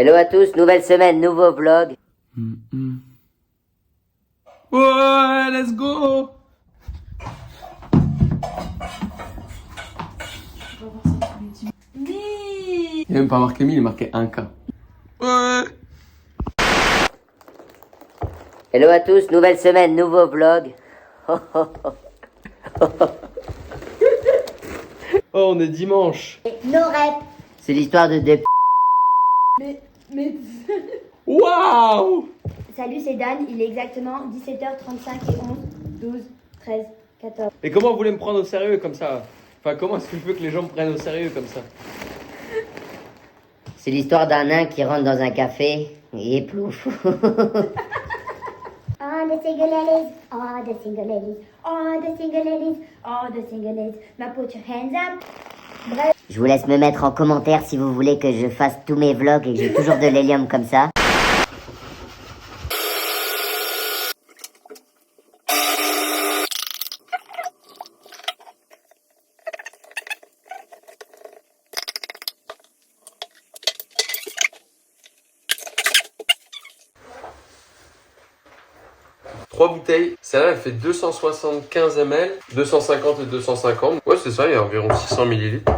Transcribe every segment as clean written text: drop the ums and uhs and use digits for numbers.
Hello à tous, nouvelle semaine, nouveau vlog. Ouais, let's go. Mais... Il n'est même pas marqué 1000, il est marqué 1K. Ouais. Hello à tous, nouvelle semaine, nouveau vlog. Oh, on est dimanche. No rep. C'est l'histoire de deux Mais... Waouh. Salut, c'est Dan, il est exactement 17h35 et 11, 12, 13, 14. Et comment vous voulez me prendre au sérieux comme ça? Enfin, comment est-ce que je veux que les gens me prennent au sérieux comme ça? C'est l'histoire d'un nain qui rentre dans un café et plouf. Oh, the single ladies, oh, the single ladies, oh, the single ladies, oh, the single ladies. Now put your hands up. Bref. Je vous laisse me mettre en commentaire si vous voulez que je fasse tous mes vlogs et que j'ai toujours de l'hélium comme ça. Trois bouteilles. Celle-là, elle fait 275 ml, 250 et 250. Ouais, c'est ça, il y a environ 600 millilitres.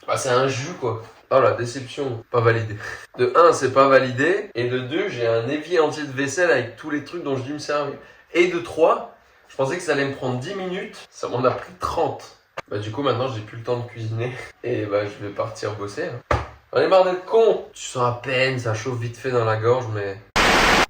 Bah, c'est un jus, quoi. Oh la déception, pas validé. De 1, c'est pas validé. Et de 2, j'ai un évier entier de vaisselle avec tous les trucs dont je dû me servir. Et de 3, je pensais que ça allait me prendre 10 minutes. Ça m'en a pris 30. Bah, du coup, maintenant, j'ai plus le temps de cuisiner. Et bah, je vais partir bosser. J'en ai marre d'être con. Tu sens à peine, ça chauffe vite fait dans la gorge, mais...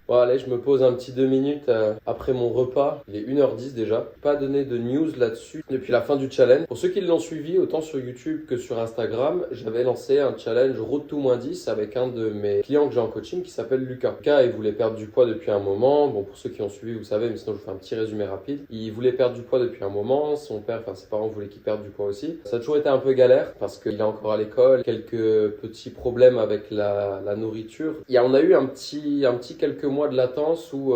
Bon allez, je me pose un petit 2 minutes après mon repas. Il est 1h10 déjà. Pas donné de news là-dessus depuis la fin du challenge. Pour ceux qui l'ont suivi, autant sur YouTube que sur Instagram, j'avais lancé un challenge Road to -10 avec un de mes clients que j'ai en coaching qui s'appelle Lucas. Lucas, il voulait perdre du poids depuis un moment. Bon, pour ceux qui ont suivi, vous savez, mais sinon je vous fais un petit résumé rapide. Il voulait perdre du poids depuis un moment. Son père, enfin ses parents voulaient qu'il perde du poids aussi. Ça a toujours été un peu galère parce qu'il est encore à l'école. Quelques petits problèmes avec la nourriture. On a eu un petit quelques mois de latence où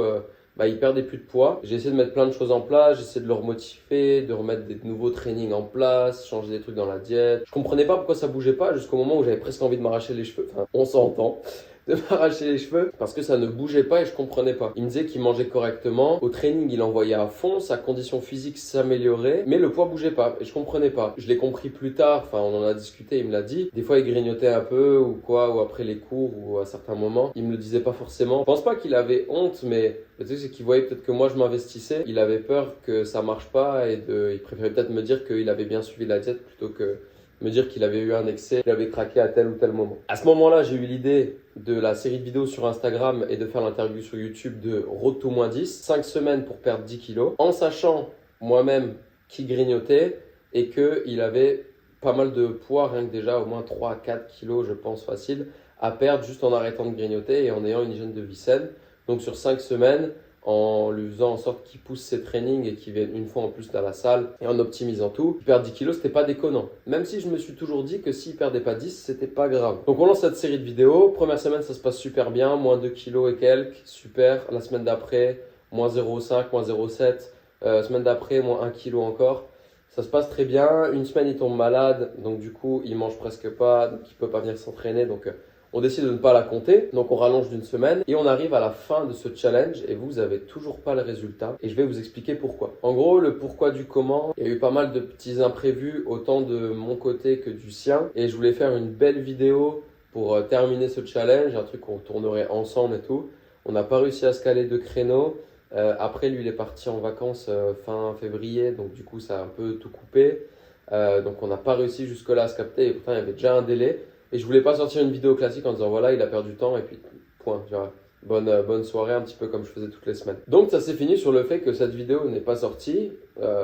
il perdait plus de poids. J'ai essayé de mettre plein de choses en place, j'ai essayé de le remotiver, de remettre des nouveaux trainings en place, changer des trucs dans la diète. Je comprenais pas pourquoi ça bougeait pas jusqu'au moment où j'avais presque envie de m'arracher les cheveux. Enfin, on s'entend. De m'arracher les cheveux parce que ça ne bougeait pas et je comprenais pas. Il me disait qu'il mangeait correctement, au training il envoyait à fond, sa condition physique s'améliorait, mais le poids bougeait pas et je comprenais pas. Je l'ai compris plus tard, enfin on en a discuté, il me l'a dit. Des fois il grignotait un peu ou quoi, ou après les cours ou à certains moments. Il me le disait pas forcément. Je pense pas qu'il avait honte, mais le truc c'est qu'il voyait peut-être que moi je m'investissais. Il avait peur que ça marche pas et il préférait peut-être me dire qu'il avait bien suivi la diète plutôt que me dire qu'il avait eu un excès, qu'il avait craqué à tel ou tel moment. À ce moment-là, j'ai eu l'idée de la série de vidéos sur Instagram et de faire l'interview sur YouTube de Road to -10, 5 semaines pour perdre 10 kilos, en sachant moi-même qu'il grignotait et qu'il avait pas mal de poids, rien que déjà au moins 3 à 4 kilos, je pense, facile, à perdre juste en arrêtant de grignoter et en ayant une hygiène de vie saine. Donc sur 5 semaines, en lui faisant en sorte qu'il pousse ses trainings et qu'il vienne une fois en plus dans la salle et en optimisant tout, perdre 10 kilos, c'était pas déconnant. Même si je me suis toujours dit que s'il perdait pas 10, c'était pas grave. Donc on lance cette série de vidéos. Première semaine, ça se passe super bien, moins 2 kilos et quelques, super. La semaine d'après, moins 0,5, moins 0,7. Semaine d'après, moins 1 kilo encore. Ça se passe très bien. Une semaine, il tombe malade, donc du coup, il mange presque pas, donc il peut pas venir s'entraîner, donc on décide de ne pas la compter, donc on rallonge d'une semaine et on arrive à la fin de ce challenge et vous avez toujours pas le résultat et je vais vous expliquer pourquoi. En gros, le pourquoi du comment, il y a eu pas mal de petits imprévus autant de mon côté que du sien et je voulais faire une belle vidéo pour terminer ce challenge, un truc qu'on tournerait ensemble et tout. On n'a pas réussi à se caler de créneaux. Après, lui, il est parti en vacances fin février, donc du coup, ça a un peu tout coupé. Donc on n'a pas réussi jusque-là à se capter et pourtant, il y avait déjà un délai. Et je voulais pas sortir une vidéo classique en disant voilà, il a perdu du temps et puis point. Genre, bonne soirée, un petit peu comme je faisais toutes les semaines. Donc ça s'est fini sur le fait que cette vidéo n'est pas sortie,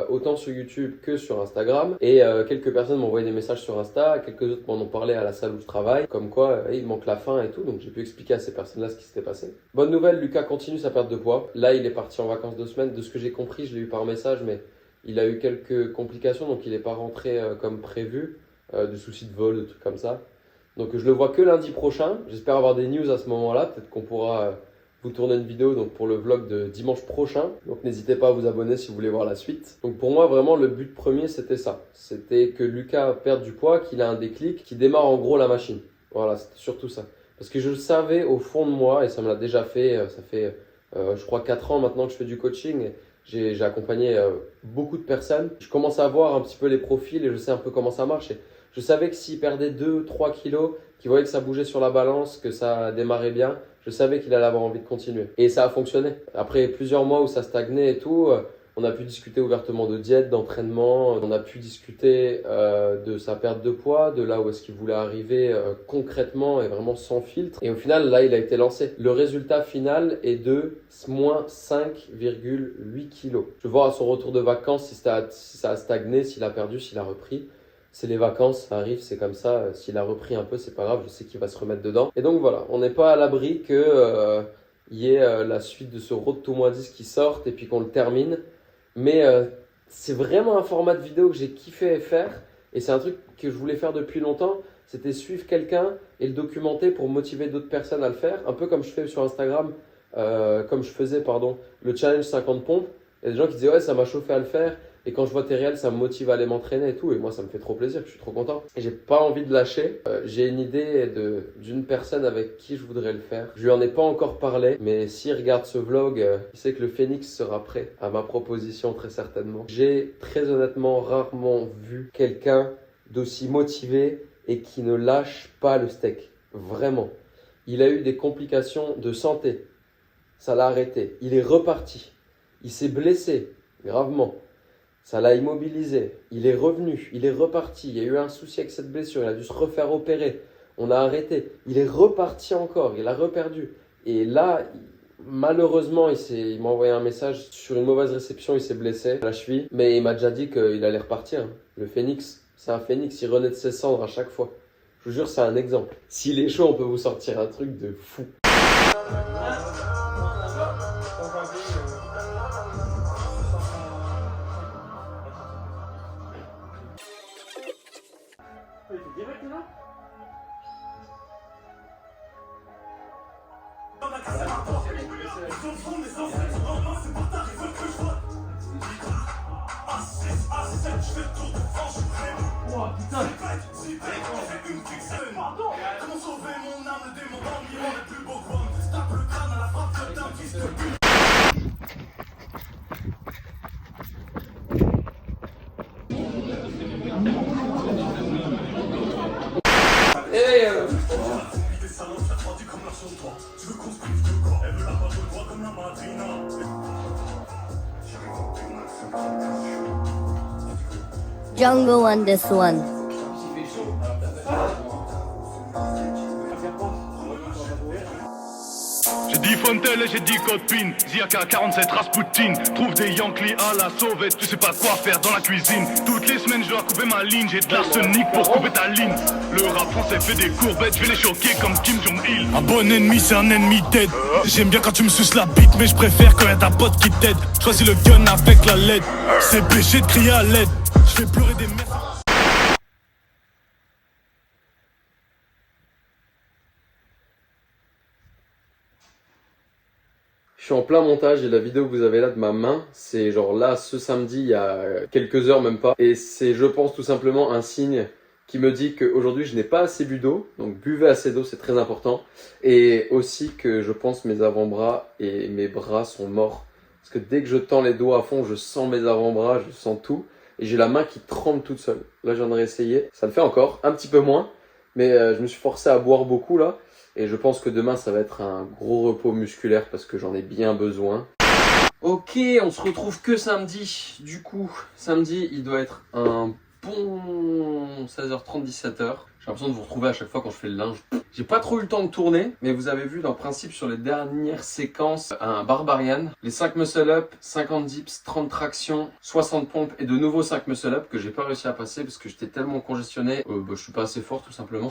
autant sur YouTube que sur Instagram. Et quelques personnes m'ont envoyé des messages sur Insta, quelques autres m'en ont parlé à la salle où je travaille, comme quoi il manque la fin et tout. Donc j'ai pu expliquer à ces personnes-là ce qui s'était passé. Bonne nouvelle, Lucas continue sa perte de poids. Là, il est parti en vacances 2 semaines. De ce que j'ai compris, je l'ai eu par message, mais il a eu quelques complications, donc il n'est pas rentré comme prévu, de soucis de vol, de trucs comme ça. Donc je le vois que lundi prochain. J'espère avoir des news à ce moment-là. Peut-être qu'on pourra vous tourner une vidéo donc pour le vlog de dimanche prochain. Donc n'hésitez pas à vous abonner si vous voulez voir la suite. Donc pour moi vraiment le but premier c'était ça. C'était que Lucas perde du poids, qu'il a un déclic, qu'il démarre en gros la machine. Voilà, c'était surtout ça. Parce que je le savais au fond de moi, et ça me l'a déjà fait, ça fait je crois 4 ans maintenant que je fais du coaching. J'ai accompagné beaucoup de personnes. Je commence à voir un petit peu les profils et je sais un peu comment ça marche. Et je savais que s'il perdait 2-3 kilos, qu'il voyait que ça bougeait sur la balance, que ça démarrait bien, je savais qu'il allait avoir envie de continuer. Et ça a fonctionné. Après plusieurs mois où ça stagnait et tout, on a pu discuter ouvertement de diète, d'entraînement. On a pu discuter de sa perte de poids, de là où est-ce qu'il voulait arriver concrètement et vraiment sans filtre. Et au final, là, il a été lancé. Le résultat final est de moins 5,8 kilos. Je vais voir à son retour de vacances si ça a stagné, s'il a perdu, s'il a repris. C'est les vacances, ça arrive, c'est comme ça. S'il a repris un peu, c'est pas grave, je sais qu'il va se remettre dedans. Et donc voilà, on n'est pas à l'abri que y ait la suite de ce Road to moins 10 qui sorte et puis qu'on le termine. Mais c'est vraiment un format de vidéo que j'ai kiffé faire. Et c'est un truc que je voulais faire depuis longtemps. C'était suivre quelqu'un et le documenter pour motiver d'autres personnes à le faire. Un peu comme je fais sur Instagram, comme je faisais, le challenge 50 pompes. Il y a des gens qui disaient ouais, ça m'a chauffé à le faire. Et quand je vois tes réels, ça me motive à aller m'entraîner et tout. Et moi, ça me fait trop plaisir, je suis trop content. Et j'ai pas envie de lâcher. J'ai une idée d'une personne avec qui je voudrais le faire. Je lui en ai pas encore parlé, mais s'il regarde ce vlog, il sait que le Phoenix sera prêt à ma proposition très certainement. J'ai très honnêtement rarement vu quelqu'un d'aussi motivé et qui ne lâche pas le steak. Vraiment. Il a eu des complications de santé. Ça l'a arrêté. Il est reparti. Il s'est blessé gravement. Ça l'a immobilisé, il est revenu, il est reparti, il y a eu un souci avec cette blessure, il a dû se refaire opérer, on a arrêté, il est reparti encore, il a reperdu. Et là, malheureusement, il m'a envoyé un message sur une mauvaise réception, il s'est blessé à la cheville, mais il m'a déjà dit qu'il allait repartir. Le Phoenix, c'est un Phoenix, il renaît de ses cendres à chaque fois. Je vous jure, c'est un exemple. S'il est chaud, on peut vous sortir un truc de fou. Jungle on this one. J'ai dit Fontel et j'ai dit copine, Ziaka 47 Rasputin. Trouve des Yankees à la sauvette, tu sais pas quoi faire dans la cuisine. Toutes les semaines je dois couper ma ligne, j'ai de l'arsenic pour couper ta ligne. Le rap français fait des courbettes, je vais les choquer comme Kim Jong-il. Un bon ennemi c'est un ennemi dead. J'aime bien quand tu me suces la bite, mais je préfère quand y'a ta pote qui t'aide. Choisis le gun avec la LED, c'est péché de crier à l'aide. Je fais pleurer des merdes. Je suis en plein montage et la vidéo que vous avez là de ma main, c'est genre là ce samedi il y a quelques heures même pas. Et c'est je pense tout simplement un signe qui me dit qu'aujourd'hui je n'ai pas assez bu d'eau. Donc buvez assez d'eau, c'est très important. Et aussi que je pense mes avant-bras et mes bras sont morts. Parce que dès que je tends les doigts à fond, je sens mes avant-bras, je sens tout. Et j'ai la main qui tremble toute seule. Là j'en ai essayé, ça le fait encore, un petit peu moins. Mais je me suis forcé à boire beaucoup là. Et je pense que demain, ça va être un gros repos musculaire parce que j'en ai bien besoin. Ok, on se retrouve que samedi. Du coup, samedi, il doit être un bon 16h30, 17h. J'ai l'impression de vous retrouver à chaque fois quand je fais le linge. J'ai pas trop eu le temps de tourner, mais vous avez vu dans le principe sur les dernières séquences un Barbarian. Les 5 muscle up, 50 dips, 30 tractions, 60 pompes et de nouveau 5 muscle up que j'ai pas réussi à passer parce que j'étais tellement congestionné. Je suis pas assez fort tout simplement.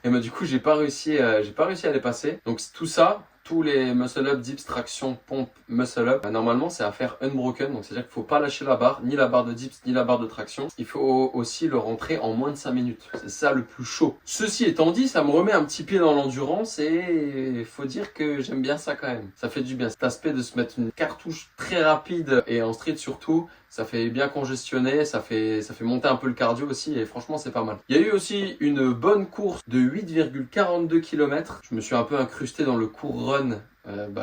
Et du coup j'ai pas réussi à les passer. Donc tout ça, tous les muscle up, dips, traction, pompe, muscle up, normalement c'est à faire unbroken. Donc c'est à dire qu'il faut pas lâcher la barre, ni la barre de dips, ni la barre de traction. Il faut aussi le rentrer en moins de 5 minutes. C'est ça le plus chaud. Ceci étant dit, ça me remet un petit pied dans l'endurance et il faut dire que j'aime bien ça quand même. Ça fait du bien. Cet aspect de se mettre une cartouche très rapide et en street surtout, Ça fait bien congestionner, ça fait monter un peu le cardio aussi et franchement c'est pas mal. Il y a eu aussi une bonne course de 8,42 km. Je me suis un peu incrusté dans le court run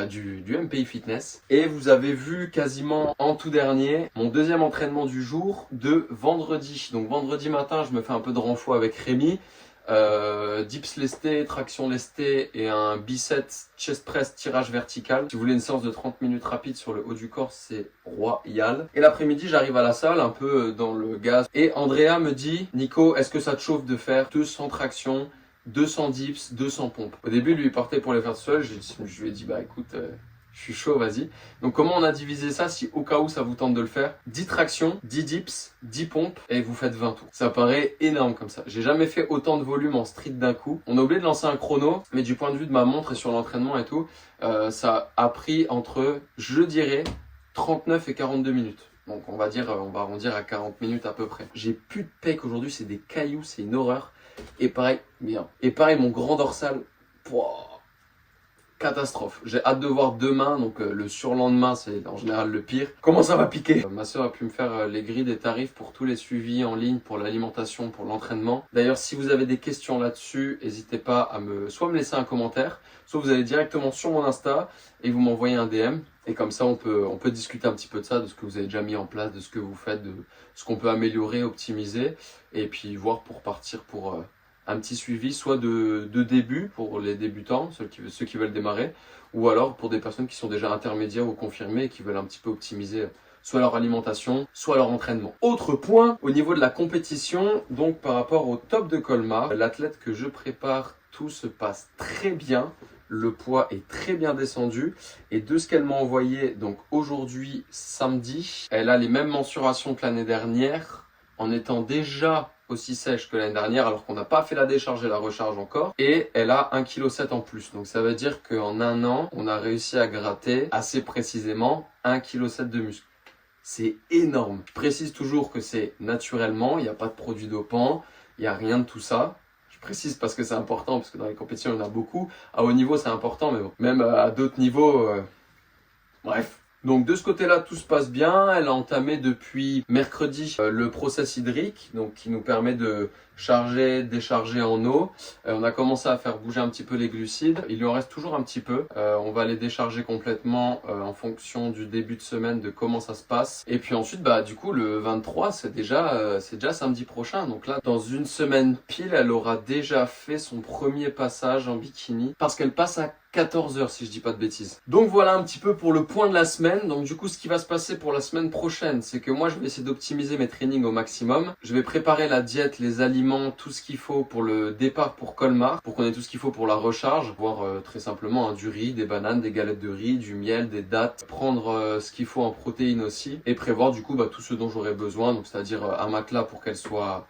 du MPI Fitness. Et vous avez vu quasiment en tout dernier mon deuxième entraînement du jour de vendredi. Donc vendredi matin, je me fais un peu de renfort avec Rémi. Dips lesté, traction lestée et un biceps chest press tirage vertical. Si vous voulez une séance de 30 minutes rapide sur le haut du corps, c'est royal. Et l'après-midi, j'arrive à la salle un peu dans le gaz et Andrea me dit: Nico, est-ce que ça te chauffe de faire 200 tractions, 200 dips, 200 pompes? Au début, lui il partait pour les faire tout seul. Je lui ai dit: bah écoute, je suis chaud, vas-y. Donc comment on a divisé ça, si au cas où ça vous tente de le faire? 10 tractions, 10 dips, 10 pompes et vous faites 20 tours. Ça paraît énorme comme ça. J'ai jamais fait autant de volume en street d'un coup. On a oublié de lancer un chrono, mais du point de vue de ma montre et sur l'entraînement et tout, ça a pris entre, je dirais, 39 et 42 minutes. Donc on va arrondir à 40 minutes à peu près. J'ai plus de pec aujourd'hui, c'est des cailloux, c'est une horreur. Et pareil, mon grand dorsal, pouah, catastrophe. J'ai hâte de voir demain, donc le surlendemain c'est en général le pire. Comment ça va piquer? Ma soeur a pu me faire les grilles des tarifs pour tous les suivis en ligne, pour l'alimentation, pour l'entraînement. D'ailleurs, si vous avez des questions là-dessus, n'hésitez pas à soit me laisser un commentaire, soit vous allez directement sur mon Insta et vous m'envoyez un DM. Et comme ça, on peut discuter un petit peu de ça, de ce que vous avez déjà mis en place, de ce que vous faites, de ce qu'on peut améliorer, optimiser, et puis voir pour partir pour un petit suivi, soit de début pour les débutants, ceux qui veulent démarrer, ou alors pour des personnes qui sont déjà intermédiaires ou confirmées et qui veulent un petit peu optimiser soit leur alimentation, soit leur entraînement. Autre point, au niveau de la compétition, donc par rapport au top de Colmar, l'athlète que je prépare, tout se passe très bien. Le poids est très bien descendu et de ce qu'elle m'a envoyé, donc aujourd'hui samedi, elle a les mêmes mensurations que l'année dernière en étant déjà aussi sèche que l'année dernière alors qu'on n'a pas fait la décharge et la recharge encore, et elle a 1,7 kg en plus. Donc ça veut dire qu'en un an, on a réussi à gratter assez précisément 1,7 kg de muscle. C'est énorme. Je précise toujours que c'est naturellement, il n'y a pas de produits dopants, il n'y a rien de tout ça. Je précise parce que c'est important, parce que dans les compétitions, il y en a beaucoup. À haut niveau, c'est important, mais bon, même à d'autres niveaux, bref. Donc de ce côté-là, tout se passe bien. Elle a entamé depuis mercredi le process hydrique, donc qui nous permet de charger, décharger en eau. On a commencé à faire bouger un petit peu les glucides. Il lui en reste toujours un petit peu. On va les décharger complètement en fonction du début de semaine, de comment ça se passe. Et puis ensuite, du coup, le 23, c'est déjà samedi prochain. Donc là, dans une semaine pile, elle aura déjà fait son premier passage en bikini parce qu'elle passe à 14h si je dis pas de bêtises. Donc voilà un petit peu pour le point de la semaine. Donc du coup, ce qui va se passer pour la semaine prochaine, c'est que moi je vais essayer d'optimiser mes trainings au maximum. Je vais préparer la diète, les aliments, tout ce qu'il faut pour le départ pour Colmar, pour qu'on ait tout ce qu'il faut pour la recharge, voire très simplement du riz, des bananes, des galettes de riz, du miel, des dattes, prendre ce qu'il faut en protéines aussi et prévoir du coup tout ce dont j'aurai besoin, donc c'est-à-dire un matelas pour qu'elle soit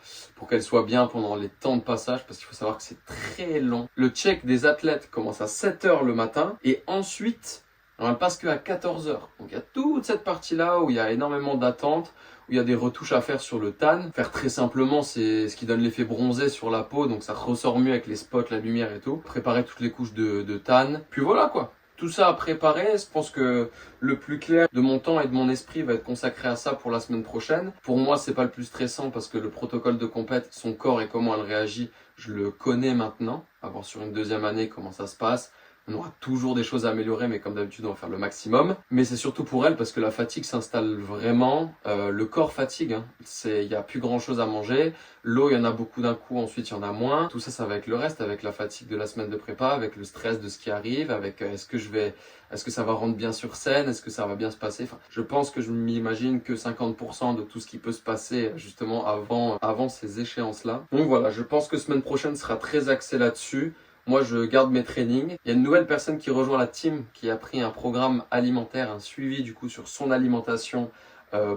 bien pendant les temps de passage, parce qu'il faut savoir que c'est très long. Le check des athlètes commence à 7h le matin et ensuite on ne passe qu'à 14h. Donc il y a toute cette partie-là où il y a énormément d'attente, où il y a des retouches à faire sur le tan. Faire très simplement, c'est ce qui donne l'effet bronzé sur la peau, donc ça ressort mieux avec les spots, la lumière et tout. Préparer toutes les couches de tan. Puis voilà quoi. Tout ça à préparer, je pense que le plus clair de mon temps et de mon esprit va être consacré à ça pour la semaine prochaine. Pour moi, c'est pas le plus stressant parce que le protocole de compète, son corps et comment elle réagit, je le connais maintenant. À voir sur une deuxième année comment ça se passe. On aura toujours des choses à améliorer, mais comme d'habitude, on va faire le maximum. Mais c'est surtout pour elle parce que la fatigue s'installe vraiment. Le corps fatigue, hein. Il n'y a plus grand chose à manger. L'eau, il y en a beaucoup d'un coup, ensuite il y en a moins. Tout ça, ça va avec le reste, avec la fatigue de la semaine de prépa, avec le stress de ce qui arrive, avec est-ce que ça va rendre bien sur scène, est-ce que ça va bien se passer. Enfin, je pense que je m'imagine que 50% de tout ce qui peut se passer justement avant ces échéances-là. Donc voilà, je pense que semaine prochaine sera très axée là-dessus. Moi, je garde mes trainings. Il y a une nouvelle personne qui rejoint la team qui a pris un programme alimentaire, un suivi du coup sur son alimentation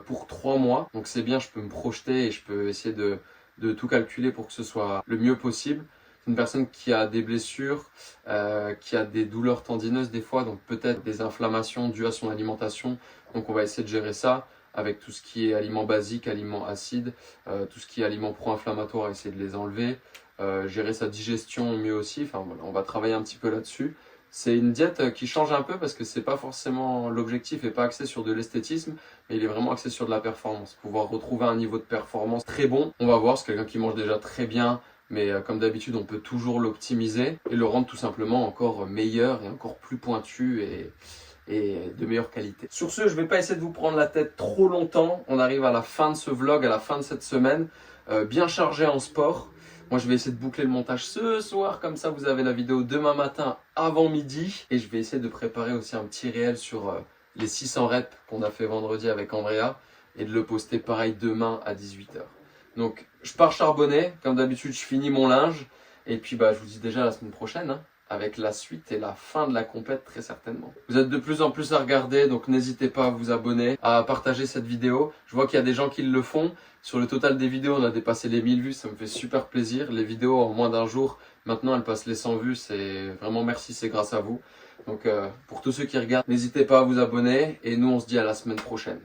pour 3 mois. Donc c'est bien, je peux me projeter et je peux essayer de tout calculer pour que ce soit le mieux possible. C'est une personne qui a des blessures, qui a des douleurs tendineuses des fois, donc peut-être des inflammations dues à son alimentation. Donc on va essayer de gérer ça avec tout ce qui est aliments basiques, aliments acides, tout ce qui est aliments pro-inflammatoires, essayer de les enlever. Gérer sa digestion mieux aussi, enfin voilà, on va travailler un petit peu là-dessus. C'est une diète qui change un peu parce que c'est pas forcément l'objectif et pas axé sur de l'esthétisme, mais il est vraiment axé sur de la performance. Pouvoir retrouver un niveau de performance très bon. On va voir, c'est quelqu'un qui mange déjà très bien, mais comme d'habitude, on peut toujours l'optimiser et le rendre tout simplement encore meilleur et encore plus pointu et de meilleure qualité. Sur ce, je vais pas essayer de vous prendre la tête trop longtemps. On arrive à la fin de ce vlog, à la fin de cette semaine, bien chargé en sport. Moi, je vais essayer de boucler le montage ce soir, comme ça vous avez la vidéo demain matin avant midi. Et je vais essayer de préparer aussi un petit réel sur les 600 reps qu'on a fait vendredi avec Andrea et de le poster pareil demain à 18h. Donc, je pars charbonner. Comme d'habitude, je finis mon linge. Et puis, je vous dis déjà à la semaine prochaine, hein, avec la suite et la fin de la compète très certainement. Vous êtes de plus en plus à regarder, donc n'hésitez pas à vous abonner, à partager cette vidéo. Je vois qu'il y a des gens qui le font. Sur le total des vidéos, on a dépassé les 1000 vues, ça me fait super plaisir. Les vidéos en moins d'un jour, maintenant elles passent les 100 vues, c'est vraiment merci, c'est grâce à vous. Donc pour tous ceux qui regardent, n'hésitez pas à vous abonner et nous on se dit à la semaine prochaine.